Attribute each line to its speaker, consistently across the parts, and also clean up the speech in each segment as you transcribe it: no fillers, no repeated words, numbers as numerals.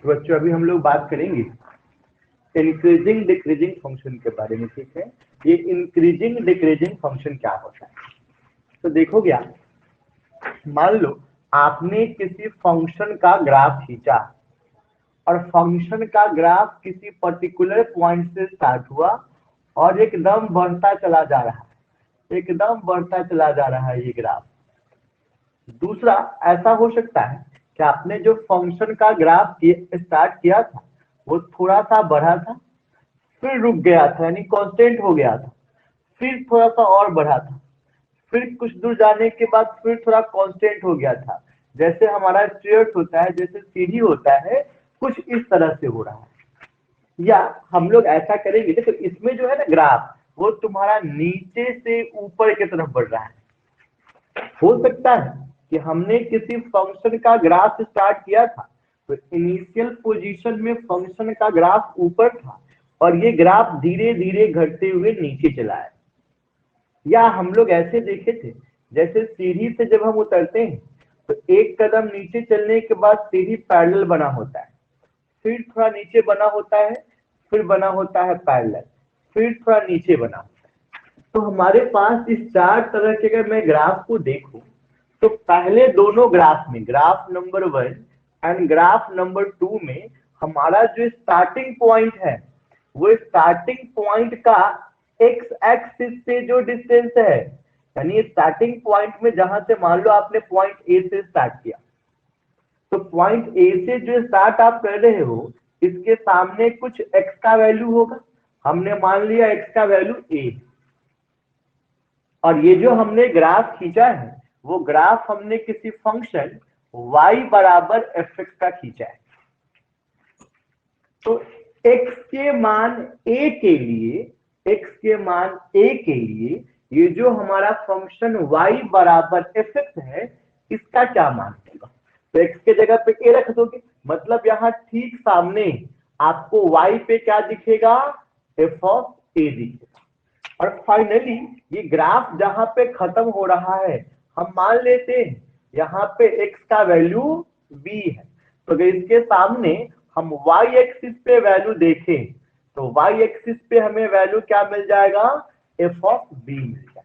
Speaker 1: तो बच्चों अभी हम लोग बात करेंगे इंक्रीजिंग डिक्रीजिंग फंक्शन के बारे में। ठीक है, ये इंक्रीजिंग डिक्रीजिंग फंक्शन क्या होता है? तो देखोगे आप, मान लो आपने किसी फंक्शन का ग्राफ खींचा और फंक्शन का ग्राफ किसी पर्टिकुलर पॉइंट से स्टार्ट हुआ और एकदम बढ़ता चला जा रहा है, एकदम बढ़ता चला जा रहा है ये ग्राफ। दूसरा ऐसा हो सकता है कि आपने जो फंक्शन का ग्राफ स्टार्ट किया था वो थोड़ा सा बढ़ा था, फिर रुक गया था, यानी कांस्टेंट हो गया था, फिर थोड़ा सा और बढ़ा था, फिर कुछ दूर जाने के बाद फिर थोड़ा कांस्टेंट हो गया था। जैसे हमारा स्टेयर्स होता है, जैसे सीढ़ी होता है, कुछ इस तरह से हो रहा है। या हम लोग ऐसा करेंगे, देखो इसमें जो है ना ग्राफ, वो तुम्हारा नीचे से ऊपर की तरफ बढ़ रहा है। हो सकता है कि हमने किसी फंक्शन का ग्राफ स्टार्ट किया था तो इनिशियल पोजीशन में फंक्शन का ग्राफ ऊपर था और ये ग्राफ धीरे धीरे घटते हुए नीचे चला है। या हम लोग ऐसे देखे थे, जैसे सीढ़ी से जब हम उतरते हैं तो एक कदम नीचे चलने के बाद सीढ़ी पैरेलल बना होता है, फिर थोड़ा नीचे बना होता है, फिर बना होता है पैरेलल, फिर थोड़ा नीचे बना होता है। तो हमारे पास इस चार तरह के अगर मैं ग्राफ को देखूं तो पहले दोनों ग्राफ में, graph number 1 and graph number 2 में, हमारा जो स्टार्टिंग पॉइंट है वो स्टार्टिंग पॉइंट का एक्स एक्सिस से जो डिस्टेंस है, यानी स्टार्टिंग पॉइंट में जहां से मान लो आपने पॉइंट ए से स्टार्ट किया, तो पॉइंट ए से जो स्टार्ट आप कर रहे हो इसके सामने कुछ एक्स का वैल्यू होगा। हमने मान लिया एक्स का वैल्यू ए, और ये जो हमने ग्राफ खींचा है वो ग्राफ हमने किसी फंक्शन y बराबर fx का खींचा है। तो x के मान a के लिए, x के मान a के लिए ये जो हमारा फंक्शन y बराबर fx है, इसका क्या मान होगा? तो x के जगह पे a रख दोगे, मतलब यहाँ ठीक सामने आपको y पे क्या दिखेगा? f ऑफ a दिखेगा। और फाइनली ये ग्राफ जहां पे खत्म हो रहा है, हम मान लेते हैं यहाँ पे x का वैल्यू b है, तो अगर इसके सामने हम y एक्सिस पे वैल्यू देखें तो y एक्सिस पे हमें वैल्यू क्या मिल जाएगा? f ऑफ b मिल जाएगा।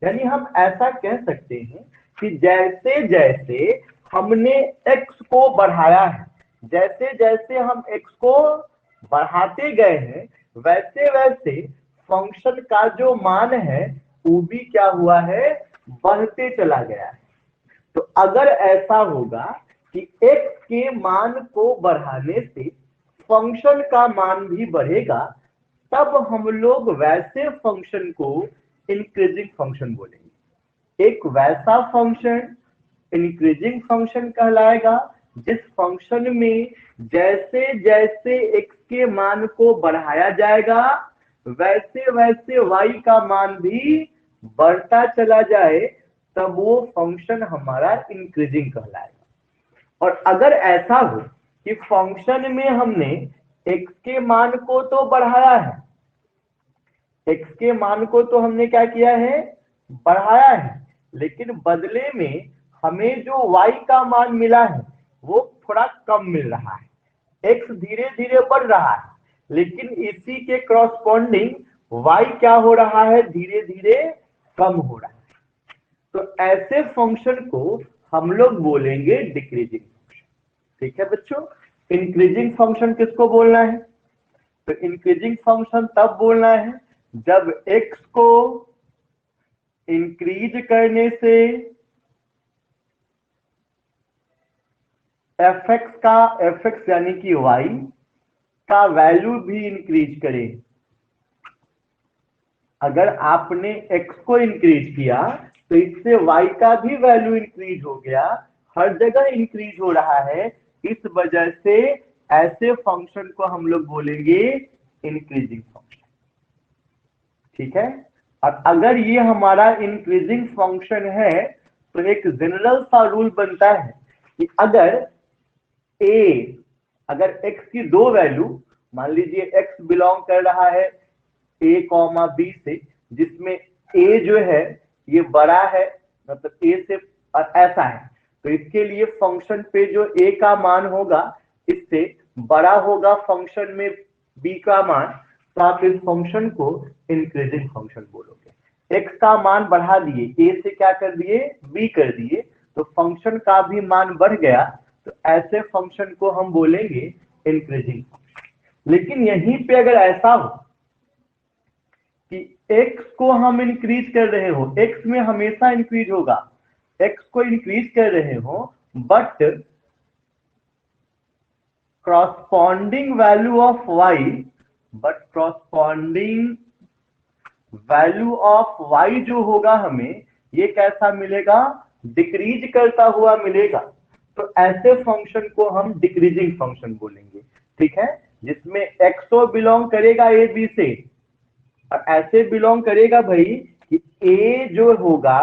Speaker 1: यानी हम ऐसा कह सकते हैं कि जैसे जैसे हमने x को बढ़ाया है, जैसे जैसे हम x को बढ़ाते गए हैं, वैसे वैसे फंक्शन का जो मान है वो भी क्या हुआ है? बढ़ते चला गया है। तो अगर ऐसा होगा कि x के मान को बढ़ाने से फंक्शन का मान भी बढ़ेगा, तब हम लोग वैसे फंक्शन को इंक्रीजिंग फंक्शन बोलेंगे। एक वैसा फंक्शन इंक्रीजिंग फंक्शन कहलाएगा जिस फंक्शन में जैसे जैसे x के मान को बढ़ाया जाएगा वैसे वैसे y का मान भी बढ़ता चला जाए, तब वो फंक्शन हमारा इंक्रीजिंग कहलाएगा। और अगर ऐसा हो कि फंक्शन में हमने x के मान को तो बढ़ाया है, x के मान को तो हमने क्या किया है? बढ़ाया है, लेकिन बदले में हमें जो y का मान मिला है वो थोड़ा कम मिल रहा है। x धीरे धीरे बढ़ रहा है, लेकिन इसी के क्रॉसपॉन्डिंग y क्या हो रहा है? धीरे धीरे कम हो रहा है। तो ऐसे फंक्शन को हम लोग बोलेंगे डिक्रीजिंग फंक्शन। ठीक है बच्चों, इंक्रीजिंग फंक्शन किसको बोलना है? तो इंक्रीजिंग फंक्शन तब बोलना है जब x को इंक्रीज करने से fx यानी कि y का वैल्यू भी इंक्रीज करे। अगर आपने x को इंक्रीज किया तो इससे y का भी वैल्यू इंक्रीज हो गया, हर जगह इंक्रीज हो रहा है, इस वजह से ऐसे फंक्शन को हम लोग बोलेंगे इंक्रीजिंग फंक्शन। ठीक है, और अगर ये हमारा इंक्रीजिंग फंक्शन है तो एक जनरल सा रूल बनता है कि अगर x की दो वैल्यू, मान लीजिए x बिलोंग कर रहा है a, b से, जिसमें a जो है ये बड़ा है, मतलब a से ऐसा है, तो इसके लिए फंक्शन पे जो a का मान होगा इससे बड़ा होगा फंक्शन में b का मान, तो आप इस फंक्शन को इंक्रीजिंग फंक्शन बोलोगे। x का मान बढ़ा दिए, a से क्या कर दिए, b कर दिए, तो फंक्शन का भी मान बढ़ गया, तो ऐसे फंक्शन को हम बोलेंगे इंक्रीजिंग फंक्शन। लेकिन यहीं पे अगर ऐसा हो कि x को हम इंक्रीज कर रहे हो, x में हमेशा इंक्रीज होगा, x को इंक्रीज कर रहे हो, but corresponding value of y, but corresponding value of y जो होगा हमें ये कैसा मिलेगा, डिक्रीज करता हुआ मिलेगा। तो ऐसे फंक्शन को हम डिक्रीजिंग फंक्शन बोलेंगे, ठीक है, जिसमें x तो बिलोंग करेगा a b से, और ऐसे बिलोंग करेगा भाई कि a जो होगा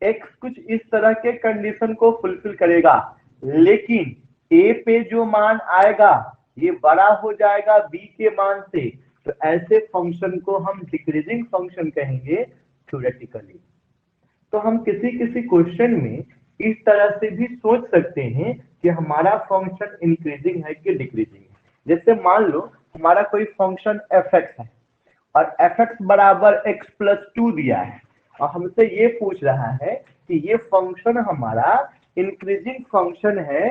Speaker 1: x कुछ इस तरह के कंडीशन को फुलफिल करेगा, लेकिन a पे जो मान आएगा ये बड़ा हो जाएगा b के मान से, तो ऐसे फंक्शन को हम डिक्रीजिंग फंक्शन कहेंगे थ्योरेटिकली। तो हम किसी किसी क्वेश्चन में इस तरह से भी सोच सकते हैं कि हमारा फंक्शन इंक्रीजिंग है कि डिक्रीजिंग है। जैसे मान लो हमारा कोई फंक्शन fx है और fx बराबर x प्लस 2 दिया है, और हमसे ये पूछ रहा है कि ये फंक्शन हमारा इंक्रीजिंग फंक्शन है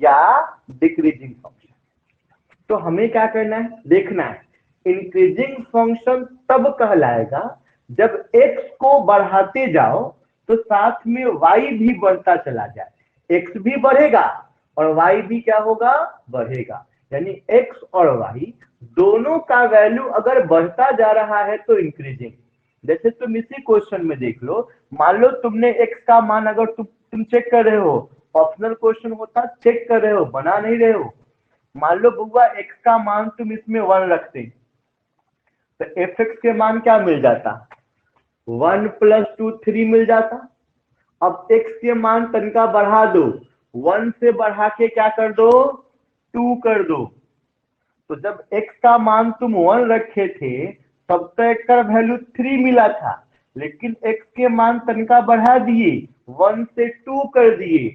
Speaker 1: या डिक्रीजिंग फंक्शन। तो हमें क्या करना है, देखना है इंक्रीजिंग फंक्शन तब कहलाएगा जब x को बढ़ाते जाओ तो साथ में y भी बढ़ता चला जाए, x भी बढ़ेगा और y भी क्या होगा, बढ़ेगा, यानी x और y दोनों का वैल्यू अगर बढ़ता जा रहा है तो इंक्रीजिंग। जैसे तुम इसी क्वेश्चन में देख लो, मान लो तुमने x का मान अगर तुम चेक कर रहे हो, ऑप्शनल क्वेश्चन होता, चेक कर रहे हो, बना नहीं रहे हो, मान लो बुआ x का मान तुम इसमें 1 रखते तो fx के मान क्या मिल जाता, 1 प्लस 2 3 मिल जाता। अब x के मान तनका बढ़ा दो, 1 से बढ़ा के क्या कर दो, 2 कर दो, तो जब x का मान तुम 1 रखे थे तब तो x का वैल्यू 3 मिला था, लेकिन x के मान तनका बढ़ा दिए, 1 से 2 कर दिए,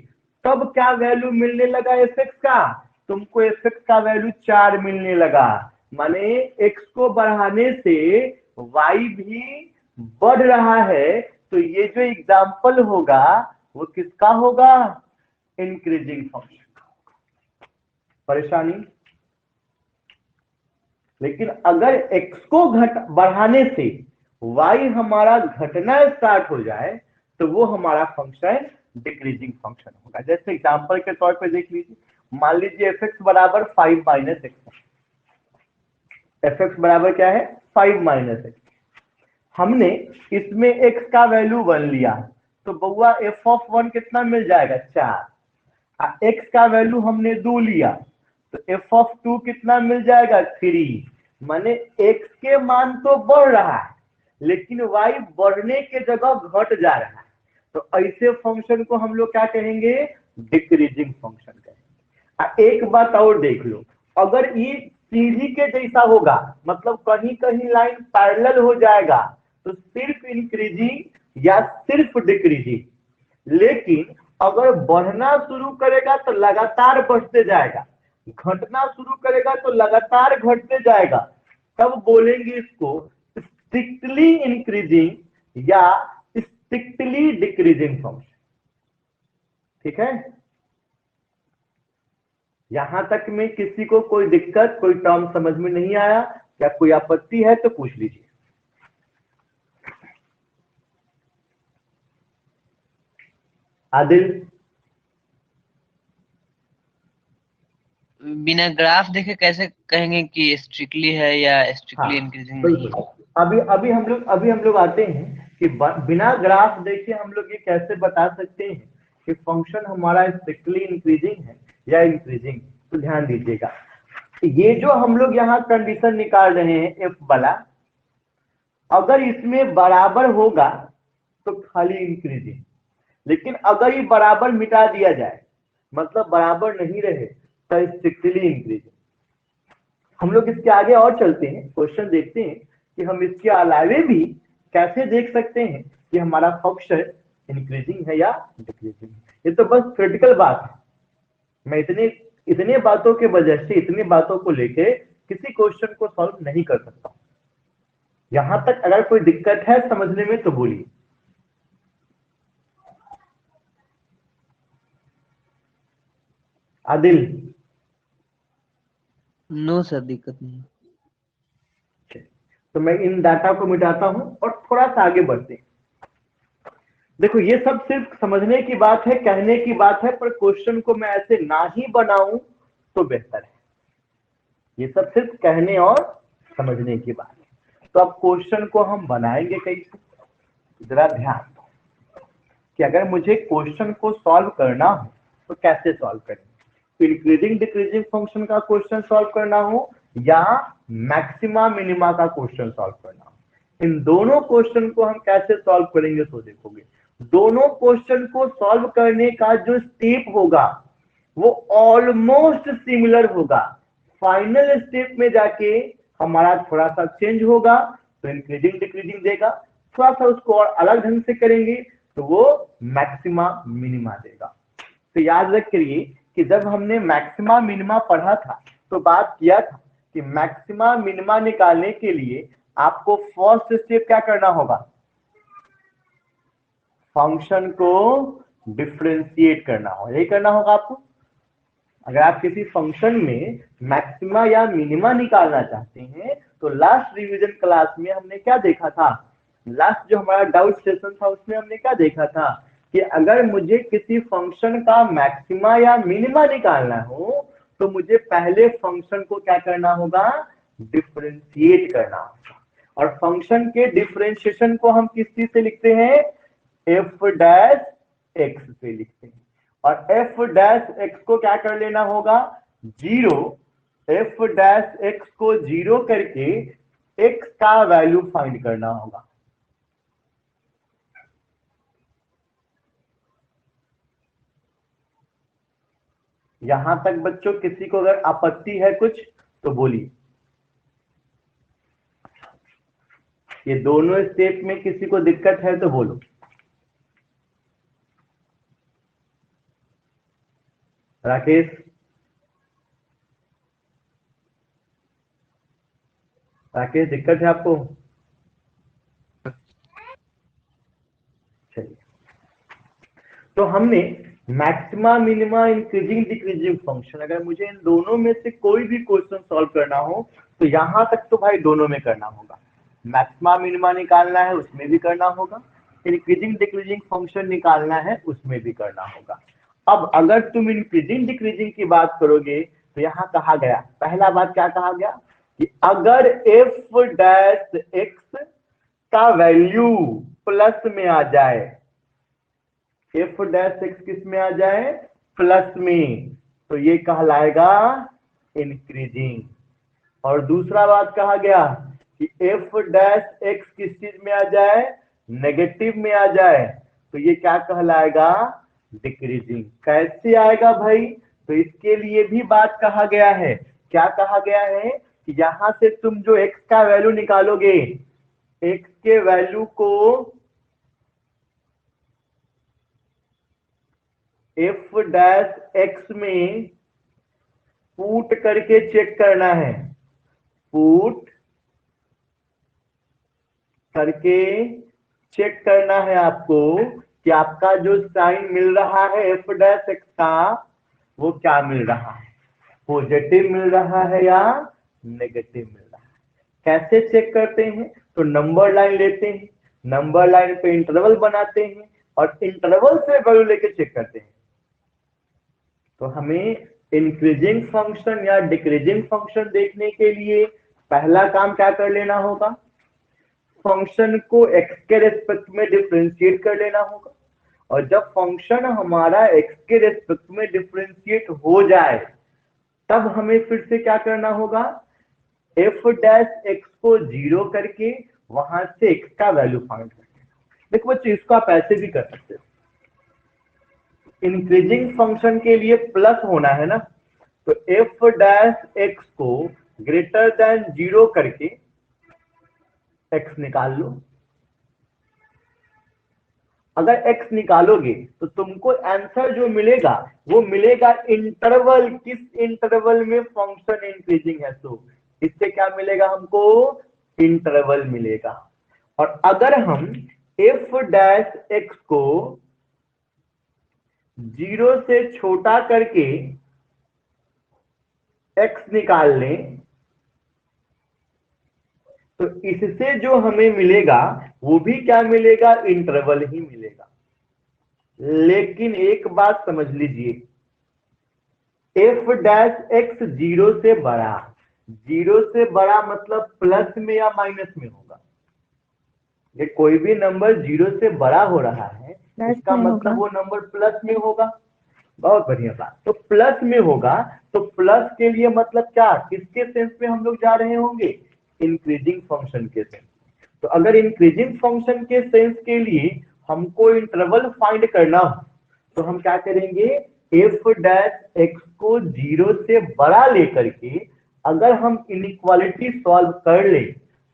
Speaker 1: तब क्या वैल्यू मिलने लगा fx का, तुमको fx का वैल्यू 4 मिलने लगा। माने x को बढ़ाने से y भी बढ़ रहा है, तो ये जो एग्जाम्पल होगा वो किसका होगा, इंक्रीजिंग फंक्शन का होगा। परेशानी, लेकिन अगर x को बढ़ाने से y हमारा घटना स्टार्ट हो जाए तो वो हमारा फंक्शन डिक्रीजिंग फंक्शन होगा। जैसे एग्जांपल के तौर पे देख लीजिए, मान लीजिए fx बराबर 5 माइनस एक्स, fx बराबर क्या है, 5 माइनस एक्स, हमने इसमें x का वैल्यू 1 लिया, तो बउआ f ऑफ 1 कितना मिल जाएगा, 4, x का वैल्यू हमने 2 लिया तो f ऑफ 2 कितना मिल जाएगा, 3। माने x के मान तो बढ़ रहा है लेकिन y बढ़ने के जगह घट जा रहा है, तो ऐसे फंक्शन को हम लोग क्या कहेंगे, डिक्रीजिंग फंक्शन कहेंगे। एक बात और देख लो, अगर ये सीधी के जैसा होगा, मतलब कहीं कहीं लाइन पैरेलल हो जाएगा तो सिर्फ इंक्रीजिंग या सिर्फ डिक्रीजिंग, लेकिन अगर बढ़ना शुरू करेगा तो लगातार बढ़ते जाएगा, घटना शुरू करेगा तो लगातार घटते जाएगा, तब बोलेंगे इसको स्ट्रिक्टली इंक्रीजिंग या स्ट्रिक्टली डिक्रीजिंग फंक्शन। ठीक है, यहां तक में किसी को कोई दिक्कत, कोई टर्म समझ में नहीं आया, या कोई आपत्ति है तो पूछ लीजिए। आदिल,
Speaker 2: बिना ग्राफ देखे कैसे कहेंगे कि स्ट्रिक्टली है या स्ट्रिक्टली इंक्रीजिंग नहीं है?
Speaker 1: अभी हम लोग आते हैं कि बिना ग्राफ देखे हम लोग ये कैसे बता सकते हैं कि फंक्शन हमारा स्ट्रिक्टली इंक्रीजिंग है या इंक्रीजिंग। तो ध्यान दीजिएगा, ये जो हम लोग यहाँ कंडीशन निकाल रहे हैं एफ वाला, अगर इसमें बराबर होगा तो खाली इंक्रीजिंग, लेकिन अगर ये बराबर मिटा दिया जाए, मतलब बराबर नहीं रहे, तो स्ट्रिक्टली इंक्रीजिंग। हम लोग इसके आगे और चलते हैं, क्वेश्चन देखते हैं कि हम इसके अलावे भी कैसे देख सकते हैं कि हमारा फंक्शन इंक्रीजिंग है या डिक्रीजिंग है। ये तो बस थ्योरेटिकल बात है, मैं इतने इतने बातों के वजह से, इतनी बातों को लेके किसी क्वेश्चन को सॉल्व नहीं कर सकता। यहां तक अगर कोई दिक्कत है समझने में तो बोलिए। आदिल?
Speaker 2: नो सर, दिक्कत नहीं।
Speaker 1: तो मैं इन डाटा को मिटाता हूं और थोड़ा सा आगे बढ़ते हैं। देखो ये सब सिर्फ समझने की बात है, कहने की बात है, पर क्वेश्चन को मैं ऐसे ना ही बनाऊं तो बेहतर है। ये सब सिर्फ कहने और समझने की बात है। तो अब क्वेश्चन को हम बनाएंगे कैसे, जरा ध्यान दो कि अगर मुझे क्वेश्चन को सॉल्व करना हो तो कैसे सॉल्व करेंगे। इंक्रीजिंग डिक्रीजिंग फंक्शन का क्वेश्चन सॉल्व करना हो या मैक्सिमा मिनिमा का क्वेश्चन सॉल्व करना हो, इन दोनों क्वेश्चन को हम कैसे सॉल्व करेंगे तो देखोगे। दोनों क्वेश्चन को सॉल्व करने का जो स्टेप होगा वो ऑलमोस्ट सिमिलर होगा। फाइनल स्टेप में जाके हमारा थोड़ा सा चेंज होगा, तो इंक्रीजिंग डिक्रीजिंग देगा, थोड़ा सा उसको और अलग ढंग से करेंगे तो वो मैक्सिमा मिनिमा देगा। तो याद रखिए कि जब हमने मैक्सिमा मिनिमा पढ़ा था तो बात किया था कि मैक्सिमा मिनिमा निकालने के लिए आपको फर्स्ट स्टेप क्या करना होगा, फंक्शन को डिफरेंशिएट करना होगा। यही करना होगा आपको। अगर आप किसी फंक्शन में मैक्सिमा या मिनिमा निकालना चाहते हैं तो लास्ट रिवीजन क्लास में हमने क्या देखा था, लास्ट जो हमारा डाउट सेशन था उसमें हमने क्या देखा था कि अगर मुझे किसी फंक्शन का मैक्सिमा या मिनिमा निकालना हो तो मुझे पहले फंक्शन को क्या करना होगा, डिफरेंशिएट करना होगा। और फंक्शन के डिफरेंशिएशन को हम किस चीज से लिखते हैं, एफ डैश एक्स से लिखते हैं। और एफ डैश एक्स को क्या कर लेना होगा, जीरो। एफ डैश एक्स को जीरो करके एक्स का वैल्यू फाइंड करना होगा। यहां तक बच्चों किसी को अगर आपत्ति है कुछ तो बोलिए। ये दोनों स्टेप में किसी को दिक्कत है तो बोलो। राकेश? राकेश दिक्कत है आपको? चलिए, तो हमने maxima minima increasing decreasing function, अगर मुझे इन दोनों में से कोई भी क्वेश्चन सॉल्व करना हो तो यहां तक तो भाई दोनों में करना होगा। मैक्सिमा मिनिमा निकालना है उसमें भी करना होगा, इंक्रीजिंग डिक्रीजिंग फंक्शन निकालना है उसमें भी करना होगा। अब अगर तुम इंक्रीजिंग डिक्रीजिंग की बात करोगे तो यहाँ कहा गया, पहला बात क्या कहा गया कि अगर एफ डैश एक्स का वैल्यू प्लस में आ जाए, एफ डैश एक्स किस में आ जाए, प्लस में, तो ये कहलाएगा इंक्रीजिंग। और दूसरा बात कहा गया कि एफ डैश एक्स किस चीज में आ जाए, नेगेटिव में आ जाए, तो ये क्या कहलाएगा, डिक्रीजिंग। कैसे आएगा भाई, तो इसके लिए भी बात कहा गया है। क्या कहा गया है कि यहां से तुम जो एक्स का वैल्यू निकालोगे, एक्स के वैल्यू को एफ डैश एक्स में पुट करके चेक करना है, पुट करके चेक करना है आपको कि आपका जो साइन मिल रहा है एफ डैश एक्स का वो क्या मिल रहा है, पॉजिटिव मिल रहा है या नेगेटिव मिल रहा है। कैसे चेक करते हैं, तो नंबर लाइन लेते हैं, नंबर लाइन पे इंटरवल बनाते हैं और इंटरवल से वैल्यू लेके चेक करते हैं। तो हमें इंक्रीजिंग फंक्शन या डिक्रीजिंग फंक्शन देखने के लिए पहला काम क्या कर लेना होगा, फंक्शन को एक्स के रेस्पेक्ट में डिफरेंशिएट कर लेना होगा। और जब फंक्शन हमारा एक्स के रेस्पेक्ट में डिफरेंशिएट हो जाए तब हमें फिर से क्या करना होगा, एफ डैश एक्स को जीरो करके वहां से एक्स का वैल्यू फाइंड करना। देखो बच्चों इसको आप ऐसे भी कर सकते हो, इंक्रीजिंग फंक्शन के लिए प्लस होना है ना, तो एफ डैश एक्स को ग्रेटर देन जीरो करके एक्स निकाल लो। अगर x निकालोगे तो तुमको आंसर जो मिलेगा वो मिलेगा इंटरवल, किस इंटरवल में फंक्शन इंक्रीजिंग है, तो इससे क्या मिलेगा हमको, इंटरवल मिलेगा। और अगर हम f डैश x को 0 से छोटा करके x निकाल लें तो इससे जो हमें मिलेगा वो भी क्या मिलेगा, इंटरवल ही मिलेगा। लेकिन एक बात समझ लीजिए, f डैश x 0 से बड़ा, 0 से बड़ा मतलब प्लस में या माइनस में होगा। ये कोई भी नंबर 0 से बड़ा हो रहा है इसका मतलब वो नंबर प्लस में होगा। बहुत बढ़िया बात, तो प्लस में होगा, तो प्लस के लिए मतलब क्या, किसके सेंस में हम लोग जा रहे होंगे, इंक्रीजिंग फंक्शन के सेंस। तो अगर इंक्रीजिंग फंक्शन के सेंस के लिए हमको इंटरवल फाइंड करना हो तो हम क्या करेंगे, f डैश x को 0 से बड़ा लेकर के अगर हम इनइक्वालिटी सॉल्व कर ले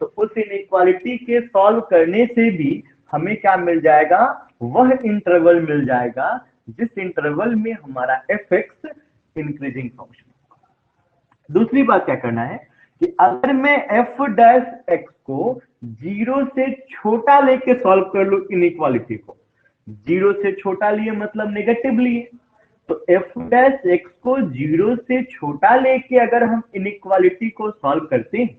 Speaker 1: तो उस इनइक्वालिटी के सॉल्व करने से भी हमें क्या मिल जाएगा, वह इंटरवल मिल जाएगा जिस इंटरवल में हमारा fx इंक्रीजिंग फंक्शन। दूसरी बात क्या करना है कि अगर मैं f डैश x को 0 से छोटा लेके सॉल्व कर लू इनइक्वालिटी को, 0 से छोटा लिए मतलब नेगेटिव लिए, तो f डैश x को 0 से छोटा लेके अगर हम इनइक्वालिटी को सॉल्व करते हैं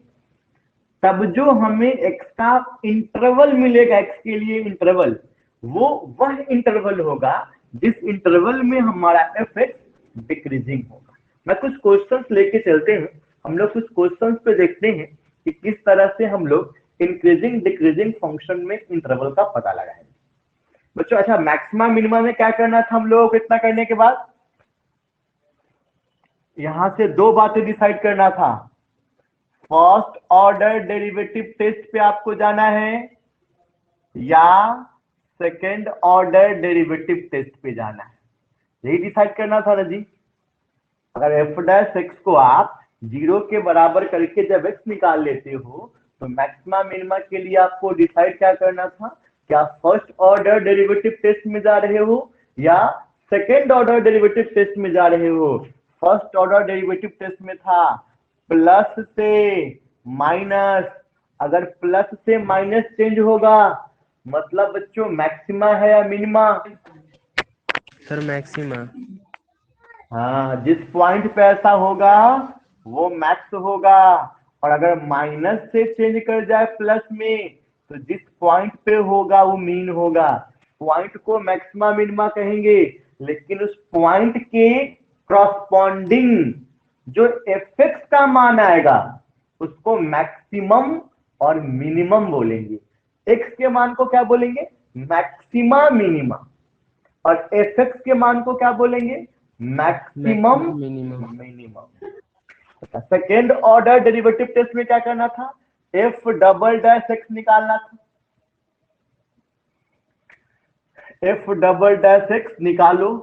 Speaker 1: तब जो हमें x का इंटरवल मिलेगा, x के लिए इंटरवल, वो वह इंटरवल होगा जिस इंटरवल में हमारा fx डिक्रीजिंग होगा। मैं कुछ क्वेश्चंस लेके चलते हैं, हम लोग कुछ क्वेश्चंस पे देखते हैं कि किस तरह से हम लोग इंक्रीजिंग डिक्रीजिंग फंक्शन में इंटरवल का पता लगाएंगे। बच्चों अच्छा, मैक्सिमा मिनिमा में क्या करना था हम लोगों को, इतना करने के बाद यहां से दो बातें डिसाइड करना था। फर्स्ट ऑर्डर डेरिवेटिव टेस्ट पे आपको जाना है या सेकेंड ऑर्डर डेरिवेटिव टेस्ट पे जाना है, यही डिसाइड करना था ना जी। अगर f डैश x को आप 0 के बराबर करके जब x निकाल लेते हो तो मैक्सिमा मिनिमा के लिए आपको डिसाइड क्या करना था, क्या फर्स्ट ऑर्डर डेरिवेटिव टेस्ट में जा रहे हो या सेकेंड ऑर्डर डेरिवेटिव टेस्ट में जा रहे हो। फर्स्ट ऑर्डर डेरिवेटिव टेस्ट में था प्लस से माइनस, अगर प्लस से माइनस चेंज होगा मतलब बच्चों मैक्सिमा है या मिनिमा,
Speaker 3: सर मैक्सिमा।
Speaker 1: हाँ, जिस पॉइंट पे ऐसा होगा वो मैक्स होगा, और अगर माइनस से चेंज कर जाए प्लस में तो जिस पॉइंट पे होगा वो मीन होगा। पॉइंट को मैक्सिमा मिनिमा कहेंगे, लेकिन उस पॉइंट के क्रॉसपॉन्डिंग जो एफेक्ट का मान आएगा उसको मैक्सिमम और मिनिमम बोलेंगे। एक्स के मान को क्या बोलेंगे, मैक्सिमा मिनिमा, और एफेक्ट के मान को क्या बोलेंगे, maximum minimum. Second order derivative test में क्या करना था, एफ डबल डैश एक्स निकालना था। एफ डबल डैश एक्स निकालो,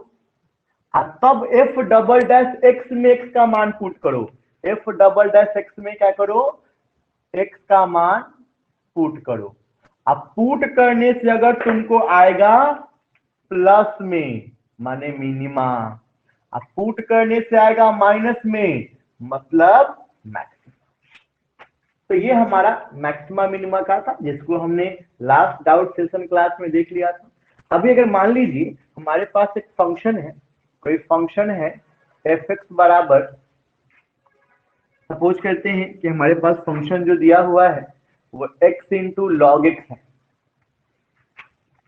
Speaker 1: तब एफ डबल डैश एक्स में एक्स का मान पुट करो। एफ डबल डैश एक्स में क्या करो, एक्स का मान पुट करो। अब पुट करने से अगर तुमको आएगा प्लस में माने मिनिमा, अब पुट करने से आएगा माइनस में मतलब मैक्सिमा। तो ये हमारा मैक्सिमा मिनिमा का था जिसको हमने लास्ट डाउट सेशन क्लास में देख लिया था। अभी अगर मान लीजिए हमारे पास एक फंक्शन है, कोई फंक्शन है एफ एक्स बराबर, सपोज करते हैं कि हमारे पास फंक्शन जो दिया हुआ है वो x इंटू लॉग एक्स है।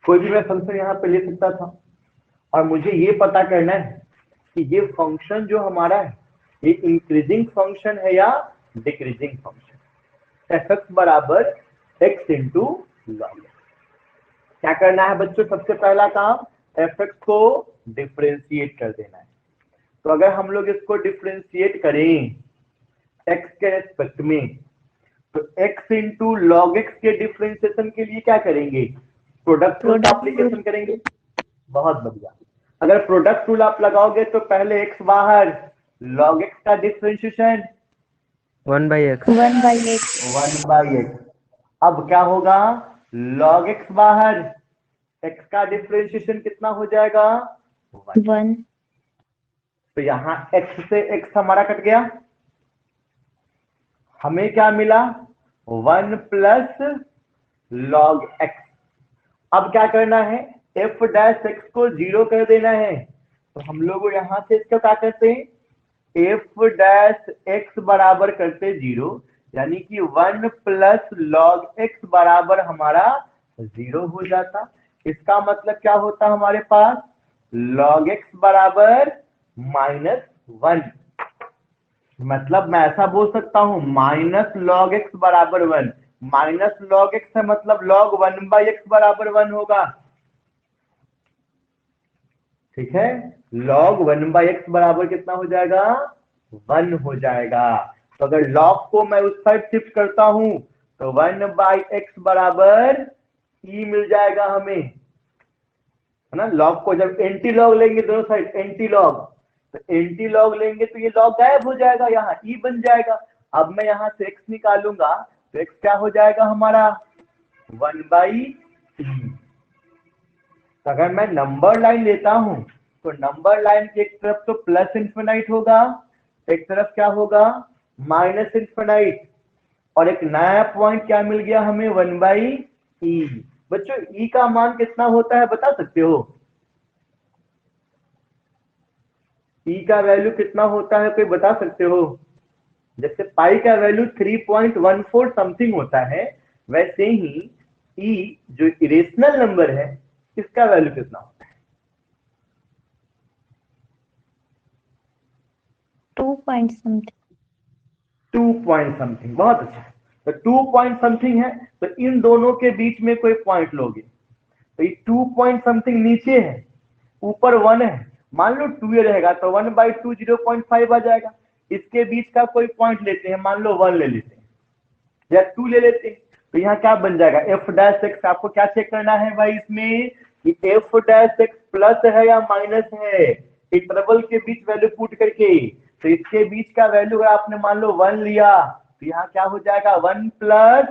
Speaker 1: कोई भी मैं फंक्शन यहाँ पे ले सकता था और मुझे ये पता करना है कि ये फंक्शन जो हमारा है ये इंक्रीजिंग फंक्शन है या डिक्रीजिंग फंक्शन। एफ एक्स बराबर एक्स इंटू लॉग एक्स। क्या करना है बच्चों, सबसे पहला काम एफ एक्स को डिफ्रेंशिएट कर देना है। तो अगर हम लोग इसको डिफ्रेंशिएट करें एक्स के रेस्पेक्ट में तो एक्स इंटू लॉग एक्स के डिफ्रेंशिएशन के लिए क्या करेंगे, प्रोडक्ट रूल का एप्लीकेशन करेंगे। बहुत बढ़िया, अगर प्रोडक्ट रूल आप लगाओगे तो पहले एक्स बाहर, लॉग एक्स का डिफ्रेंशिएशन
Speaker 3: 1/x।
Speaker 1: 1/x। अब क्या होगा, लॉग एक्स बाहर x का डिफरेंशिएशन कितना हो जाएगा 1।
Speaker 4: 1
Speaker 1: तो यहाँ x से x हमारा कट गया, हमें क्या मिला 1 प्लस log x। अब क्या करना है f डैश x को 0 कर देना है। तो हम लोग यहाँ से इसका क्या करते हैं f डैश x बराबर करते 0, यानी कि 1 प्लस log x बराबर हमारा 0 हो जाता। इसका मतलब क्या होता हमारे पास log x बराबर -1। मतलब मैं ऐसा बोल सकता हूं माइनस log x बराबर 1। माइनस log x है मतलब log 1/x बराबर 1 होगा। ठीक है, log 1/x बराबर कितना हो जाएगा 1 हो जाएगा। तो अगर log को मैं उस साइड शिफ्ट करता हूं तो 1/x बराबर e मिल जाएगा हमें, है ना। log को जब एंटी लॉग लेंगे दोनों साइड एंटी लॉग, तो एंटी लॉग लेंगे तो ये log गायब हो जाएगा, यहाँ e बन जाएगा। अब मैं यहाँ से x निकालूंगा तो x क्या हो जाएगा हमारा 1/e। तो अगर मैं नंबर लाइन लेता हूं तो नंबर लाइन की एक तरफ तो प्लस इन्फिनाइट होगा, एक तरफ क्या होगा माइनस इन्फिनाइट, और एक नया पॉइंट क्या मिल गया हमें 1/e। बच्चों e का मान कितना होता है बता सकते हो? e का वैल्यू कितना होता है कोई बता सकते हो? जैसे पाई का वैल्यू 3.14 समथिंग होता है, वैसे ही e जो इरेशनल नंबर है इसका वैल्यू कितना होता है?
Speaker 4: 2 पॉइंट समथिंग।
Speaker 1: 2 पॉइंट समथिंग, बहुत अच्छा। तो 2 पॉइंट समथिंग है, तो इन दोनों के बीच में कोई पॉइंट लोगे तो ये 2 पॉइंट समथिंग नीचे है, ऊपर 1 है। मान लो 2 ये रहेगा तो 1/2 0.5 आ जाएगा। इसके बीच का कोई पॉइंट लेते हैं, मान लो 1 ले लेते हैं या 2 ले लेते हैं, तो यहाँ क्या बन जाएगा f डैश x। आपको क्या चेक करना है भाई इसमें कि f डैश x प्लस है या माइनस है, इंटरवल के बीच वैल्यू पुट करके। तो इसके बीच का वैल्यू अगर आपने मान लो 1 लिया तो यहाँ क्या हो जाएगा 1 प्लस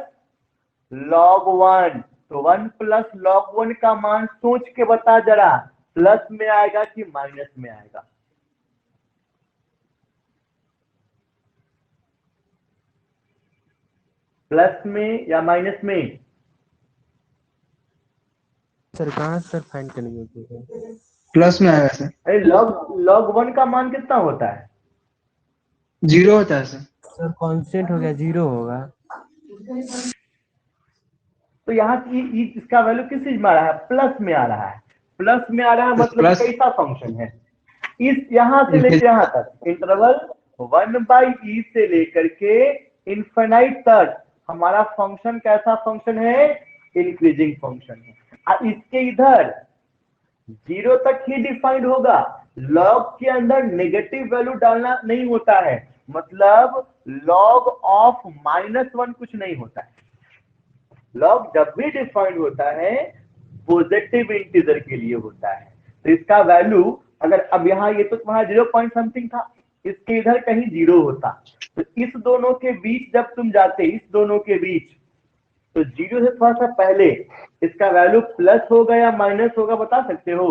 Speaker 1: log 1। तो 1 प्लस log 1 का मान सोच के बता जरा, प्लस में आएगा कि माइनस में आएगा? प्लस में या माइनस में?
Speaker 3: सर कहाँ सर फाइंड करेंगे उसको?
Speaker 5: प्लस में आएगा सर।
Speaker 1: अरे log 1 का मान कितना होता है?
Speaker 5: 0 होता है सर।
Speaker 3: सर कांस्टेंट हो गया 0 होगा।
Speaker 1: तो यहाँ की इसका वैल्यू किस चीज में आ रहा है? प्लस में आ रहा है। प्लस में आ रहा है मतलब
Speaker 5: प्लस
Speaker 1: कैसा फंक्शन है? इस यहाँ से लेके यहाँ तक इंटरवल 1/e से लेकर के इनफिनाइट तक हमारा फंक्शन कैसा फंक्शन है? इंक्रीजिंग फंक्शन है। इसके इधर 0 तक ही डिफाइंड होगा, लॉग के अंदर नेगेटिव वैल्यू डालना नहीं होता है, मतलब log ऑफ -1 कुछ नहीं होता है। log जब भी डिफाइंड होता है पॉजिटिव इंटीजर के लिए होता है। तो इसका वैल्यू अगर अब यहाँ ये तो तुम्हारा 0 पॉइंट समथिंग था, इसके इधर कहीं 0 होता, तो इस दोनों के बीच जब तुम जाते इस दोनों के बीच, तो 0 से थोड़ा सा पहले इसका वैल्यू प्लस होगा या माइनस होगा बता सकते हो?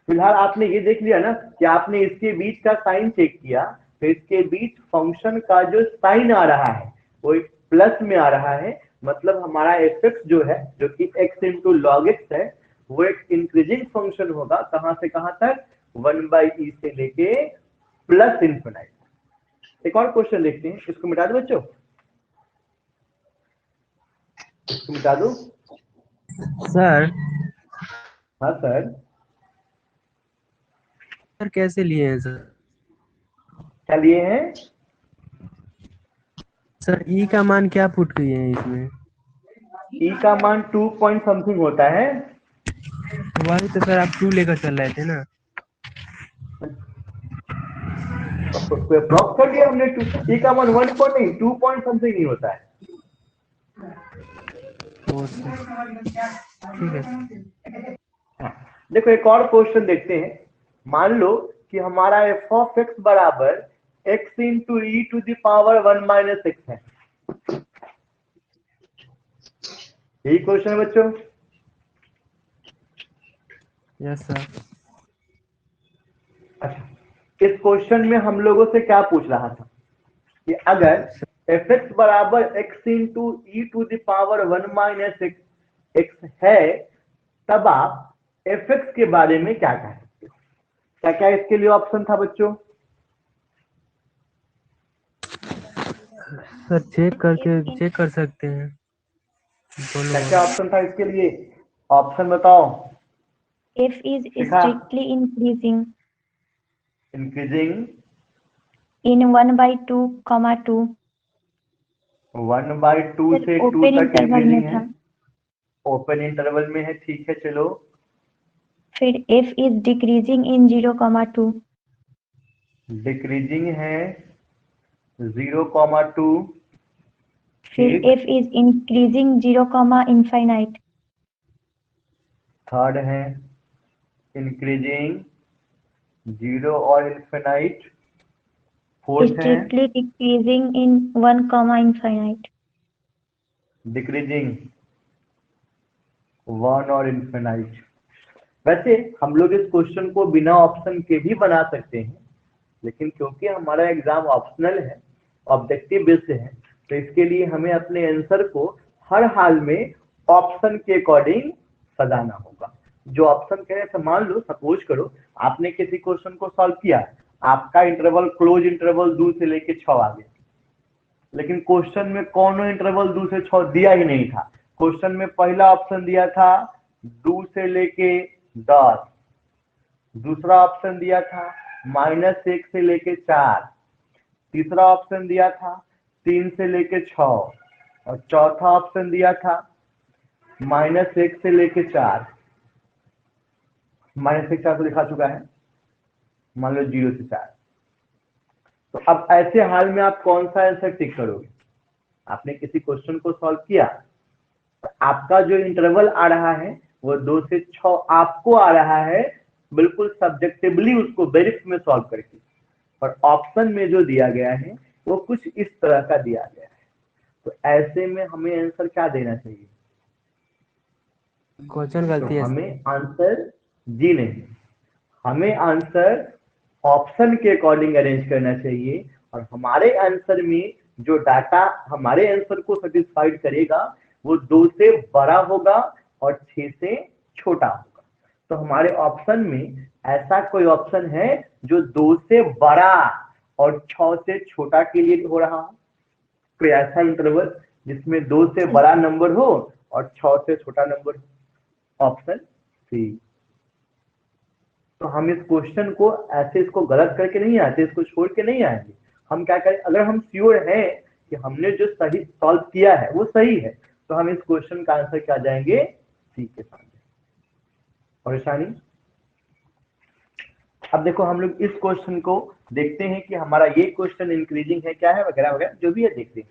Speaker 1: फिलहाल आपने ये देख लिया ना कि आपने इसके बीच का साइन चेक किया, तो इसके बीच फंक्शन का जो साइन आ रहा है वो एक प्लस में आ रहा है, मतलब हमारा एफ जो है जो कि x इंटू लॉग एक्स है वो एक इंक्रीजिंग फंक्शन होगा। कहां से कहां तक? 1/e से लेके प्लस इन्फिनाइट। एक और क्वेश्चन देखते हैं, इसको मिटा दो बच्चों, इसको मिटा दो।
Speaker 3: सर
Speaker 1: हाँ सर।
Speaker 3: सर कैसे लिए हैं सर?
Speaker 1: क्या लिए हैं?
Speaker 3: सर ई का मान क्या पुट किए हैं इसमें?
Speaker 1: e का मान 2 पॉइंट समथिंग होता है।
Speaker 3: वही तो सर आप 2 लेकर चल रहे थे ना।
Speaker 1: अप्रॉक्स कर दिया हमने। 2 e का मान 1 पॉइंट नहीं 2 पॉइंट समथिंग ही होता है।
Speaker 3: ओ सर ठीक है सर।
Speaker 1: हाँ, देखो एक और क्वेश्चन देखते हैं। मान लो कि हमारा f ऑफ x बराबर x into e to the power 1 minus x है। यही क्वेश्चन है बच्चों।
Speaker 3: Yes sir.
Speaker 1: अच्छा, इस क्वेश्चन में हम लोगों से क्या पूछ रहा था कि अगर fx बराबर x into e to the power 1 minus x है, तब आप fx के बारे में क्या कह सकते हो? क्या क्या इसके लिए ऑप्शन था बच्चों?
Speaker 3: सर चेक कर सकते हैं दोनों
Speaker 1: क्या क्या ऑप्शन था इसके लिए? ऑप्शन बताओ।
Speaker 4: f is
Speaker 1: Shikha,
Speaker 4: strictly increasing
Speaker 1: increasing
Speaker 4: in 1/2, 2।
Speaker 1: 1/2
Speaker 4: sir
Speaker 1: से 2
Speaker 4: ओपन
Speaker 1: तक
Speaker 4: इंटरवल में
Speaker 1: इंक्रीजिंग है,
Speaker 4: था।
Speaker 1: ओपन इंटरवल में है, ठीक है चलो।
Speaker 4: फिर f is decreasing in 0, 2।
Speaker 1: Decreasing है 0,2।
Speaker 4: फिर
Speaker 1: ठीक,
Speaker 4: f is increasing 0, infinite।
Speaker 1: Third है इंक्रीजिंग 0 और इन्फिनाइट। फोर्थ है
Speaker 4: strictly decreasing in 1, infinite।
Speaker 1: Decreasing 1 और इन्फिनाइट। वैसे हम लोग इस क्वेश्चन को बिना ऑप्शन के भी बना सकते हैं, लेकिन क्योंकि हमारा एग्जाम ऑप्शनल है, ऑब्जेक्टिव बेस्ड है, तो इसके लिए हमें अपने आंसर को हर हाल में ऑप्शन के अकॉर्डिंग सजाना होगा। जो ऑप्शन कहे, तो मान लो सपोज करो आपने किसी क्वेश्चन को सॉल्व किया, आपका इंटरवल क्लोज इंटरवल 2 से लेके 6 आ गया, लेकिन क्वेश्चन में कौन इंटरवल 2 से 6 दिया ही नहीं था। क्वेश्चन में पहला ऑप्शन दिया था 2 से लेके 10, दूसरा ऑप्शन दिया था -1 से लेके 4, तीसरा ऑप्शन दिया था 3 से लेके 6, और चौथा ऑप्शन दिया था -1 से लेके 4। -1 4 तो लिखा चुका है, मान लो 0 से 4। तो अब ऐसे हाल में आप कौन सा आंसर टिक करोगे? आपने किसी क्वेश्चन को सॉल्व किया, तो आपका जो इंटरवल आ रहा है वो 2 से 6 आपको आ रहा है, बिल्कुल सब्जेक्टिवली उसको वेरिफ में सॉल्व करके, और ऑप्शन में जो दिया गया है वो कुछ इस तरह का दिया गया है। तो ऐसे में हमें आंसर क्या देना चाहिए?
Speaker 3: क्वेश्चन
Speaker 1: तो
Speaker 3: गलती है।
Speaker 1: हमें आंसर जी नहीं, हमें आंसर ऑप्शन के अकॉर्डिंग अरेंज करना चाहिए, और हमारे आंसर में जो डाटा हमारे आंसर को सेटिस्फाइड करेगा वो 2 से बड़ा होगा और 6 से छोटा होगा। तो हमारे ऑप्शन में ऐसा कोई ऑप्शन है जो 2 से बड़ा और 6 से छोटा के लिए हो रहा हो? कोई ऐसा इंटरवल जिसमें 2 से बड़ा नंबर हो और 6 से छोटा नंबर हो? Option C. तो हम इस क्वेश्चन को ऐसे इसको गलत करके नहीं आते, इसको छोड़ के नहीं आएंगे। हम क्या करें, अगर हम श्योर हैं कि हमने जो सही सॉल्व किया है वो सही है, तो हम इस क्वेश्चन का आंसर क्या जाएंगे? सी के सामने। परेशानी? अब देखो हम लोग इस क्वेश्चन को देखते हैं कि हमारा ये क्वेश्चन इंक्रीजिंग है क्या है, वगैरह वगैरह जो भी है देखते हैं।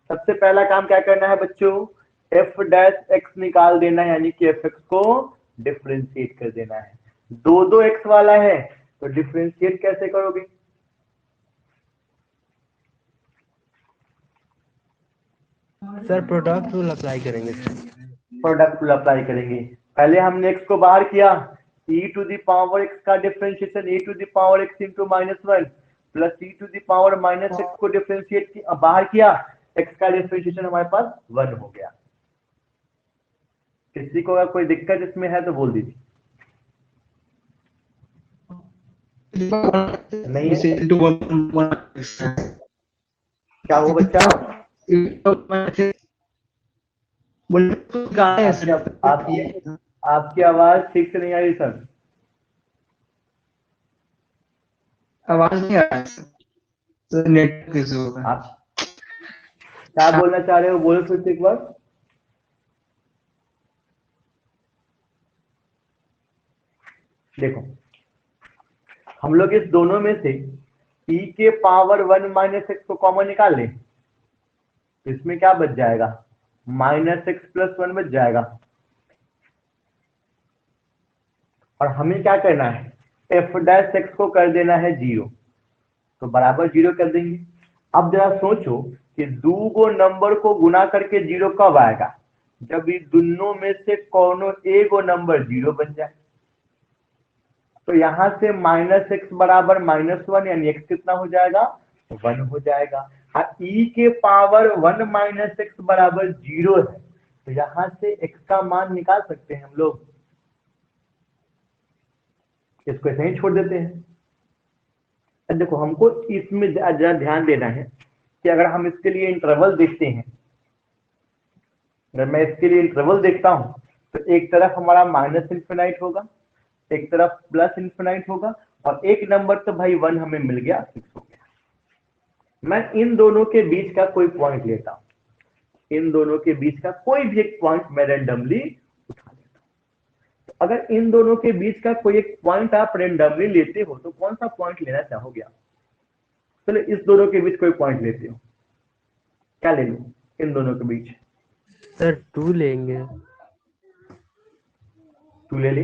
Speaker 1: सबसे पहला काम क्या करना है बच्चों? एफ डैश एक्स निकाल देना है, यानी कि एफ एक्स को डिफ्रेंशिएट कर देना है। दो एक्स वाला है तो डिफ्रेंशिएट कैसे करोगे?
Speaker 3: सर प्रोडक्ट रूल अप्लाई करेंगे सर।
Speaker 1: प्रोडक्ट रूल अप्लाई करेंगे। पहले हमने एक्स को बाहर किया, e to the power x का differentiation e to the power x into -1 plus e to the power -x को डिफ्रेंशिएट बाहर किया, एक्स का डिफ्रेंशिएशन हमारे पास 1 हो गया। किसी को अगर कोई दिक्कत इसमें है तो बोल दीजिए। नहीं है? क्या हो बच्चा? आपकी आवाज ठीक से नहीं आ रही सर।
Speaker 5: आवाज नहीं आ रहा है, नेटवर्क इशू होगा।
Speaker 1: आप क्या बोलना चाह रहे हो, बोलो फिर से एक बार। देखो हम लोग इस दोनों में से e के पावर 1 - x को कॉमन निकाल लें, इसमें क्या बच जाएगा? -x + 1 बच जाएगा। और हमें क्या करना है? f डैश x को कर देना है 0, तो बराबर 0 कर देंगे। अब जरा सोचो कि 2 नंबर को गुना करके 0 कब आएगा? जब ये दोनों में से कोनो एगो नंबर 0 बन जाए। तो यहां से -x बराबर -1 यानी x कितना हो जाएगा, 1 हो जाएगा। e के पावर 1 - x बराबर 0 है, तो यहां से x का मान निकाल सकते हैं हम लोग। इसको ऐसे ही छोड़ देते हैं। अब देखो हमको इसमें जरा ध्यान देना है कि अगर हम इसके लिए इंटरवल देखते हैं, अगर मैं इसके लिए इंटरवल देखता हूं तो एक तरफ हमारा -∞ होगा, एक तरफ +∞ होगा, और एक नंबर तो भाई 1 हमें मिल गया, फिक्स हो गया। मैं इन दोनों के बीच का कोई पॉइंट लेता हूं, इन दोनों के बीच का कोई भी एक पॉइंट मैं रेंडमली उठा लेता हूं। तो अगर इन दोनों के बीच का कोई एक पॉइंट आप रेंडमली लेते हो तो कौन सा पॉइंट लेना चाहोगे आप? चलो इस दोनों के बीच कोई पॉइंट लेते हो, क्या ले लूं इन दोनों के बीच?
Speaker 3: सर 2 लेंगे।
Speaker 1: 2 ले ले।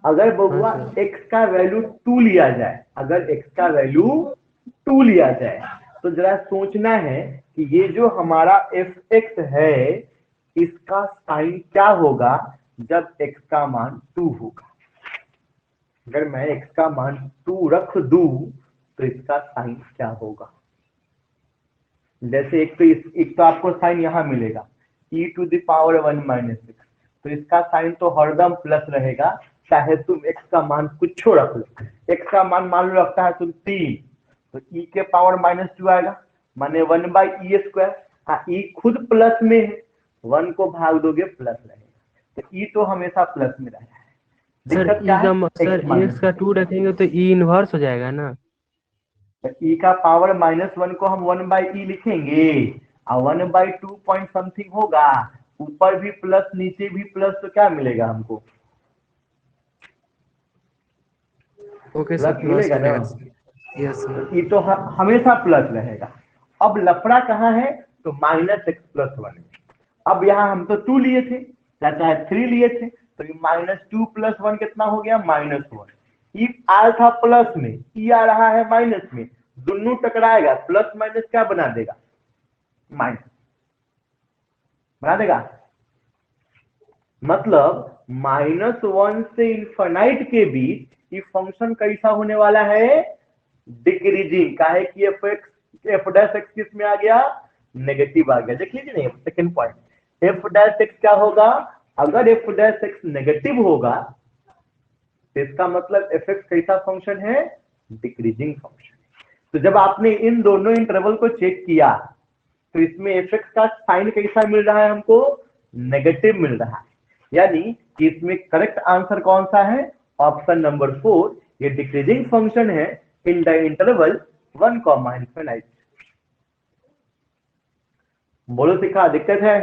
Speaker 1: अगर बबुआ
Speaker 3: हाँ सर।
Speaker 1: x का वैल्यू 2 लिया जाए, अगर x का वैल्यू 2 लिया जाए, तो जरा सोचना है कि ये जो हमारा fx है इसका साइन क्या होगा जब x का मान 2 होगा। अगर मैं x का मान 2 रख दूं तो इसका साइन क्या होगा? जैसे एक तो आपको साइन यहां मिलेगा e⁻1 - x, तो इसका साइन तो हरदम प्लस रहेगा, चाहे तुम x का मान कुछ रख लो। x का मान मान लो रखता है तुम 3, तो e के पावर -2 आएगा, माने 1/e²। हाँ, e खुद प्लस में है, 1 को भाग दोगे प्लस रहेगा, तो e तो हमेशा प्लस में रहेगा।
Speaker 3: सर
Speaker 1: दिक्कत क्या है?
Speaker 3: सर
Speaker 1: x माइनस
Speaker 3: x का 2 रखेंगे तो e इनवर्स हो जाएगा ना।
Speaker 1: e का पावर -1 को हम 1/e लिखेंगे, और 1/2 पॉइंट समथिंग होगा, ऊपर भी प्लस नीचे भी प्लस, तो क्या मिलेगा हमको?
Speaker 3: ओके सर,
Speaker 1: प्लस
Speaker 3: प्लस
Speaker 1: मिलेगा ना।
Speaker 3: रहेगा सर। Yes sir.
Speaker 1: तो ये तो हमेशा प्लस रहेगा। अब लफड़ा कहाँ है? तो -x+1। अब यहाँ हम तो 2 लिए थे या चाहे 3 लिए थे, तो ये -2 + 1 कितना हो गया? -1। ई आया था प्लस में, ई आ रहा है माइनस में, दोनों टकराएगा, प्लस माइनस क्या बना देगा? माइनस बना देगा। मतलब -1 से इनफाइनाइट के बीच ये फंक्शन कैसा होने वाला है? डिक्रीजिंग। काहे कि f'(x) किस में आ गया? नेगेटिव आ गया। देख लीजिए नहीं, सेकंड पॉइंट, f'(x) क्या होगा? अगर f'(x) नेगेटिव होगा तो इसका मतलब f(x) कैसा फंक्शन है? Decreasing function. तो जब आपने इन दोनों इंटरवल को चेक किया तो इसमें f(x) का साइन कैसा मिल रहा है हमको? नेगेटिव मिल रहा है, यानी कि इसमें करेक्ट आंसर कौन सा है? ऑप्शन नंबर 4, ये डिक्रीजिंग फंक्शन है इन द इंटरवल 1, ∞। बोलो सिखा, दिक्कत है?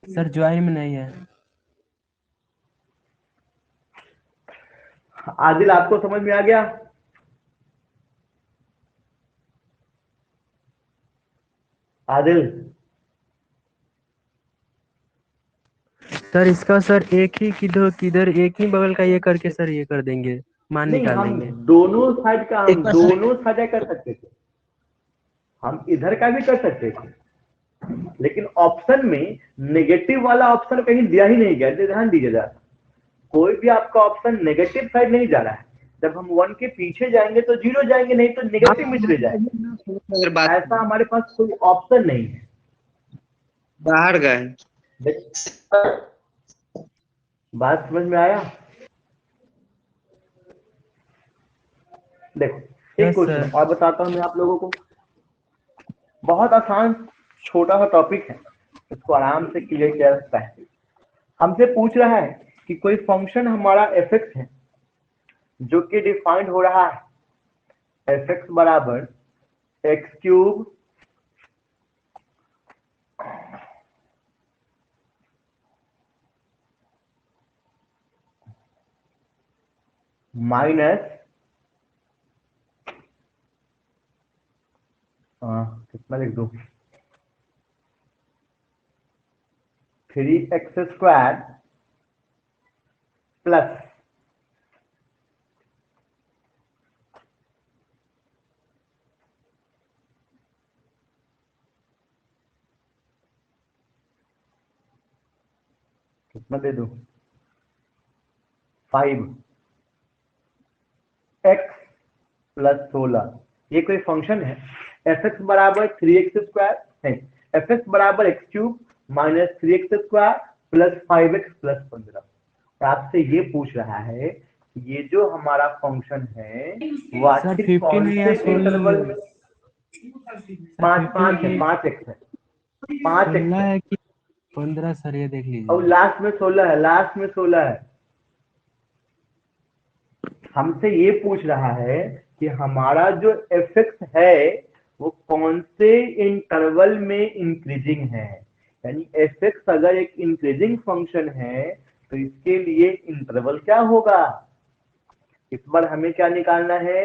Speaker 3: सर ज्वाइन में नहीं है।
Speaker 1: आदिल आपको समझ में आ गया? आदिल
Speaker 3: सर इसका सर एक ही किधर किधर एक ही बगल का ये करके सर ये कर देंगे, मान
Speaker 1: नहीं,
Speaker 3: निकाल
Speaker 1: हम
Speaker 3: देंगे।
Speaker 1: दोनों साइड का,
Speaker 2: एक
Speaker 1: हम
Speaker 2: बार सर,
Speaker 1: दोनों साइड कर सकते थे, हम इधर का भी कर सकते थे, लेकिन ऑप्शन में नेगेटिव वाला ऑप्शन कहीं दिया ही नहीं गया। ध्यान दीजिएगा, कोई भी आपका ऑप्शन नेगेटिव साइड नहीं जा रहा है। जब हम 1 के पीछे जाएंगे तो 0 जाएंगे, नहीं तो नेगेटिव में चले जाएंगे।
Speaker 2: अगर बात
Speaker 1: ऐसा हमारे पास कोई ऑप्शन नहीं है।
Speaker 2: बाहर गए।
Speaker 1: बात समझ में आया? देखो एक
Speaker 3: यस
Speaker 1: क्वेश्चन
Speaker 3: सर।
Speaker 1: और बताता हूं मैं आप लोगों को, बहुत आसान छोटा सा टॉपिक है, इसको आराम से क्लियर किया जा सकता है। हमसे पूछ रहा है कि कोई फंक्शन हमारा f(x) है जो कि डिफाइंड हो रहा है f(x) बराबर x³ माइनस कितना लिख दो, 3x² प्लस मैं दे दूं 5 x प्लस 16, ये कोई फंक्शन है। fx बराबर 3x स्क्वायर है, fx बराबर x cube minus 3x square plus 5x plus 15। और आपसे ये पूछ रहा है कि ये जो हमारा फंक्शन है वो
Speaker 3: सर
Speaker 1: आखिर
Speaker 3: 15
Speaker 1: कौन
Speaker 3: है या
Speaker 1: से इंटरवल
Speaker 3: 16
Speaker 1: में,
Speaker 3: सर
Speaker 1: 5
Speaker 3: 15
Speaker 1: है,
Speaker 3: है
Speaker 1: 5x है, 5x
Speaker 3: 16
Speaker 1: है
Speaker 3: है कि 15 सर, ये देख
Speaker 1: और
Speaker 3: लीजिए।
Speaker 1: लास्ट में 16 है, लास्ट में 16 है। हमसे ये पूछ रहा है कि हमारा जो fx है वो कौन से इंटरवल में इंक्रीजिंग है, यानी fx अगर एक इंक्रीजिंग फंक्शन है तो इसके लिए इंटरवल क्या होगा। इस बार हमें क्या निकालना है,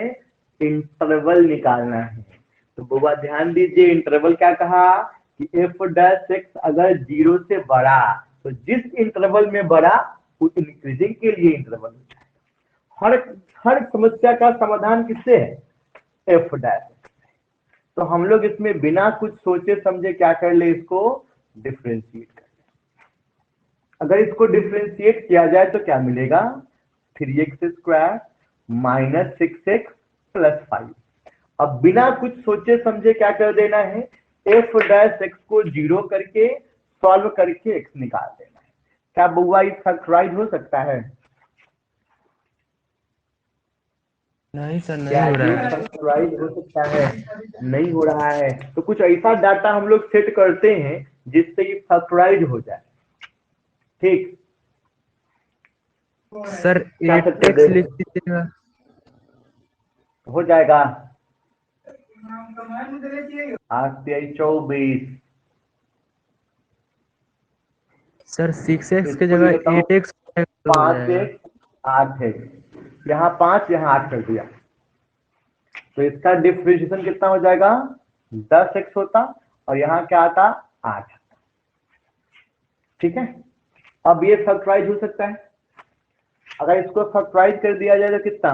Speaker 1: इंटरवल निकालना है। तो बुआ ध्यान दीजिए, इंटरवल क्या कहा कि एफ डैश एक्स अगर 0 से बड़ा, तो जिस इंटरवल में बड़ा उस इंक्रीजिंग के लिए इंटरवल। हर हर समस्या का समाधान किससे है, एफ डैश। तो हम लोग इसमें बिना कुछ सोचे समझे क्या कर ले, इसको डिफरेंशिएट कर ले। अगर इसको डिफरेंशिएट किया जाए तो क्या मिलेगा, 3x square minus 6x plus 5। अब बिना कुछ सोचे समझे क्या कर देना है, एफ डैश एक्स को 0 करके सॉल्व करके x निकाल देना है। क्या बुआ इस फैक्टराइज हो सकता है,
Speaker 3: नहीं सर, नहीं
Speaker 1: क्या
Speaker 3: हो
Speaker 1: ये
Speaker 3: रहा है।
Speaker 1: फैक्टराइज हो सकता है, नहीं हो रहा है। तो कुछ ऐसा डाटा हम लोग सेट करते हैं जिससे ये फैक्टराइज हो जाए। ठीक,
Speaker 3: सर
Speaker 1: क्या सेट कर
Speaker 3: 8x
Speaker 1: दे,
Speaker 3: लिख दीजिएगा।
Speaker 1: हो जाएगा 8 24।
Speaker 3: सर 6x के
Speaker 1: इसको
Speaker 3: जगह
Speaker 1: लिखता हूँ
Speaker 3: 8x तो हो
Speaker 1: 5
Speaker 3: जाएगा।
Speaker 1: 8 है, यहाँ 5 यहाँ 8 कर दिया, तो इसका डिफरेंशिएशन कितना हो जाएगा, 10x होता और यहाँ क्या आता 8। ठीक है, अब ये फैक्टराइज हो सकता है। अगर इसको फैक्टराइज कर दिया जाए तो कितना,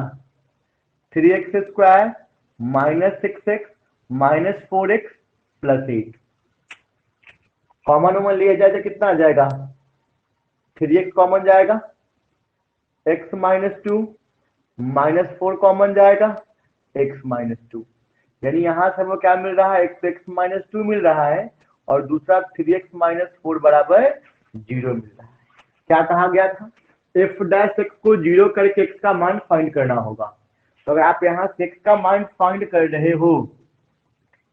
Speaker 1: 3x square minus 6x minus 4x plus 8। Common उमन लिया जाए तो कितना आ जाएगा, 3x कॉमन जाएगा, x माइनस 2 माइनस 4 कॉमन जाएगा, x माइनस 2। यानी यहां से हमें क्या मिल रहा है, x माइनस 2 मिल रहा है और दूसरा 3x माइनस 4 बराबर 0 मिल रहा है। क्या कहा गया था, एफ डैश एक्स को 0 करके x का मान फाइंड करना होगा। तो अगर आप यहाँ से x का मान फाइंड कर रहे हो,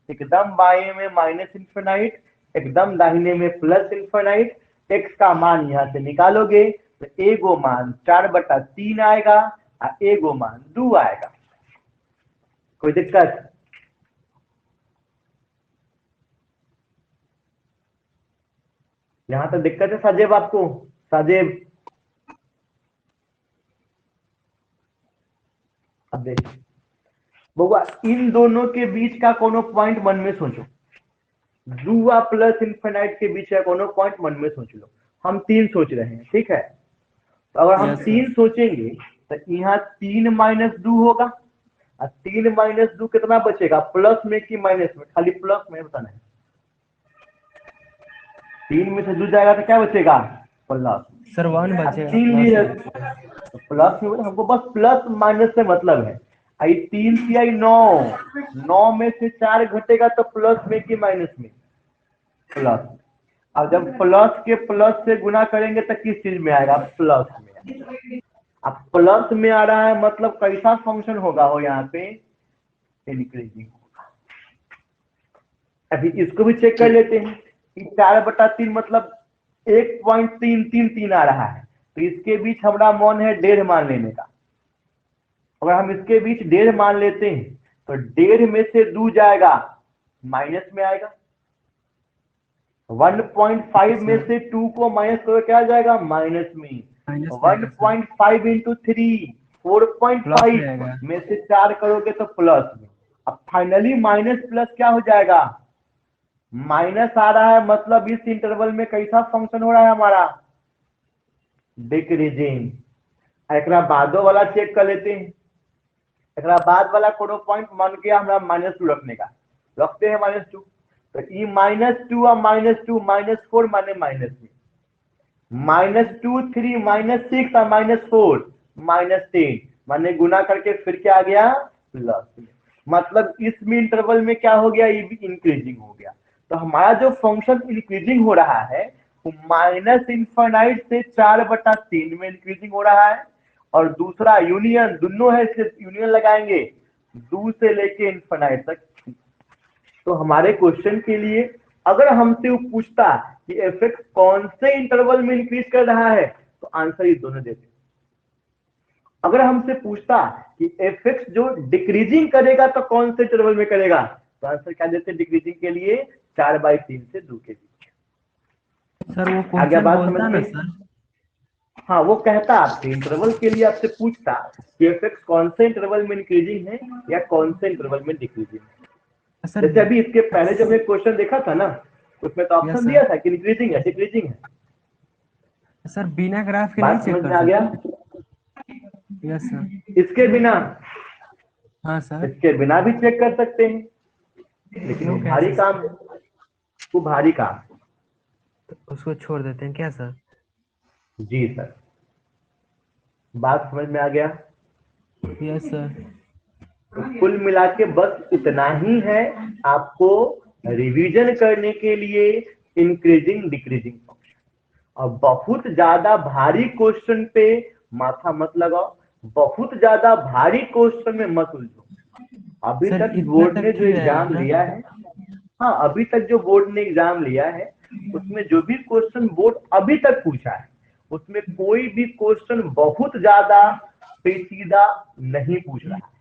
Speaker 1: एकदम बाएं में माइनस इन्फिनाइट, एकदम दाहिने में प्लस इन्फिनाइट, x का मान यहाँ से निकालोगे तो एगो मान 4/3 आएगा और एगो मान 2 आएगा। कोई दिक्कत, यहां तक दिक्कत है साजेब आपको, साजेब। अब देखिए बउआ, इन दोनों के बीच का कोनो पॉइंट मन में सोचो, 2 प्लस इन्फिनाइट के बीच का कोनो पॉइंट मन में सोच लो। हम 3 सोच रहे हैं, ठीक है। तो अगर हम
Speaker 3: यस सर।
Speaker 1: 3 सोचेंगे तो यहाँ 3 माइनस 2 होगा और 3 माइनस 2 कितना बचेगा, प्लस में कि माइनस में, खाली प्लस में बताना है। 3 में से 2 जाएगा तो क्या बचेगा, प्लस।
Speaker 3: सर 1
Speaker 1: अब
Speaker 3: बचेगा,
Speaker 1: 3
Speaker 3: प्लस
Speaker 1: लिए
Speaker 3: में बचेगा।
Speaker 1: तो प्लस में, हमको बस प्लस माइनस से मतलब है। आई 3 की आई 9 में से 4 घटेगा तो प्लस में कि माइनस में, प्लस। अब जब प्लस के प्लस से गुना करेंगे तो किस चीज में आएगा, प्लस में आएगा। अब प्लस में आ रहा है मतलब कैसा फंक्शन होगा हो यहाँ पे, इंक्रीजिंग होगा। अभी इसको भी चेक कर लेते हैं कि 4/3 मतलब 1.333 आ रहा है, तो इसके बीच हमारा मन है 1.5 मान लेने का। अगर हम इसके बीच 1.5 मान लेते हैं तो 1.5 में से 2 जाएगा माइनस में आएगा, 1.5 में से 2 को माइनस करो क्या आ जाएगा, माइनस में।
Speaker 3: माइनस में आएगा सर,
Speaker 1: 1.5 इंटू 3
Speaker 3: प्लस
Speaker 1: 4.5
Speaker 3: में आएगा।
Speaker 1: में से 4 करोगे तो प्लस में। अब फाइनली माइनस प्लस क्या हो जाएगा, माइनस आ रहा है मतलब इस इंटरवल में कैसा फंक्शन हो रहा है हमारा, डिक्रीजिंग। एक बादो वाला चेक कर लेते हैं, एक बाद वाला कोनो पॉइंट मान के हमारा -2 रखने का, रखते हैं -2। तो ई -2 और -2 -4 माने माइनस में, -2 3 -6 और -4 -10 मैंने गुना करके फिर क्या आ गया प्लस। मतलब इसमें इंटरवल में क्या हो गया, ये भी इंक्रीजिंग हो गया। तो हमारा जो फंक्शन इंक्रीजिंग हो रहा है वो -∞ से 4/3 में इंक्रीजिंग हो रहा है, और दूसरा यूनियन दोनों है इसलिए यूनियन लगाएंगे 2 से लेके इन्फिनाइट तक। तो हमारे क्वेश्चन के लिए अगर हमसे वो पूछता कि एफ कौन से इंटरवल में इंक्रीज कर रहा है तो आंसर ये दोनों देते। अगर हमसे पूछता कि एफ जो डिक्रीजिंग करेगा तो कौन से इंटरवल में करेगा तो आंसर क्या देते, डिक्रीजिंग के लिए 4/3 से 2 के बीच।
Speaker 3: सर वो
Speaker 1: आ गया
Speaker 3: क्वेश्चन
Speaker 1: बात
Speaker 3: बोलता
Speaker 1: समझ
Speaker 3: ना
Speaker 1: में?
Speaker 3: सर।
Speaker 1: हाँ वो कहता आपसे इंटरवल के लिए आपसे पूछता कि एफ कौन से इंटरवल में इंक्रीजिंग है या कौन से इंटरवल में डिक्रीजिंग है।
Speaker 3: सर
Speaker 1: जैसे अभी इसके पहले जब एक क्वेश्चन देखा था ना उसमें तो
Speaker 3: यस
Speaker 1: ऑप्शन
Speaker 3: सर।
Speaker 1: दिया था कि इंक्रीजिंग है डिक्रीजिंग है।
Speaker 3: सर बिना ग्राफ के नहीं
Speaker 1: बात
Speaker 3: चेक
Speaker 1: समझ
Speaker 3: कर
Speaker 1: में आ गया?
Speaker 3: सकते? Yes sir.
Speaker 1: इसके बिना,
Speaker 3: हाँ सर।
Speaker 1: इसके बिना भी चेक कर सकते हैं, लेकिन वो
Speaker 3: वो
Speaker 1: भारी
Speaker 3: कैसे
Speaker 1: काम, वो भारी काम।
Speaker 3: तो उसको छोड़ देते हैं क्या सर?
Speaker 1: जी सर, बात समझ में आ गया?
Speaker 3: Yes sir.
Speaker 1: तो कुल मिला के बस इतना ही है आपको रिवीजन करने के लिए इंक्रीजिंग डिक्रीजिंग फंक्शन। और बहुत ज्यादा भारी क्वेश्चन पे माथा मत लगाओ, बहुत ज्यादा भारी क्वेश्चन में मत उलझो। अभी
Speaker 3: सर
Speaker 1: तक
Speaker 3: इतना
Speaker 1: बोर्ड
Speaker 3: तक
Speaker 1: ने जो
Speaker 3: ठीक रहेगा
Speaker 1: एग्जाम
Speaker 3: ना?
Speaker 1: लिया है, हाँ अभी तक जो बोर्ड ने एग्जाम लिया है उसमें जो भी क्वेश्चन बोर्ड अभी तक पूछा है उसमें कोई भी क्वेश्चन बहुत ज्यादा पेचीदा नहीं पूछ रहा है।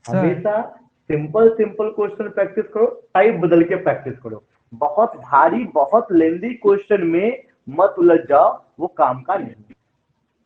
Speaker 3: सर
Speaker 1: हमेशा सिंपल सिंपल क्वेश्चन प्रैक्टिस करो, टाइप बदल के प्रैक्टिस करो। बहुत भारी बहुत लेंदी क्वेश्चन में मत उलझ जाओ, वो काम का नहीं।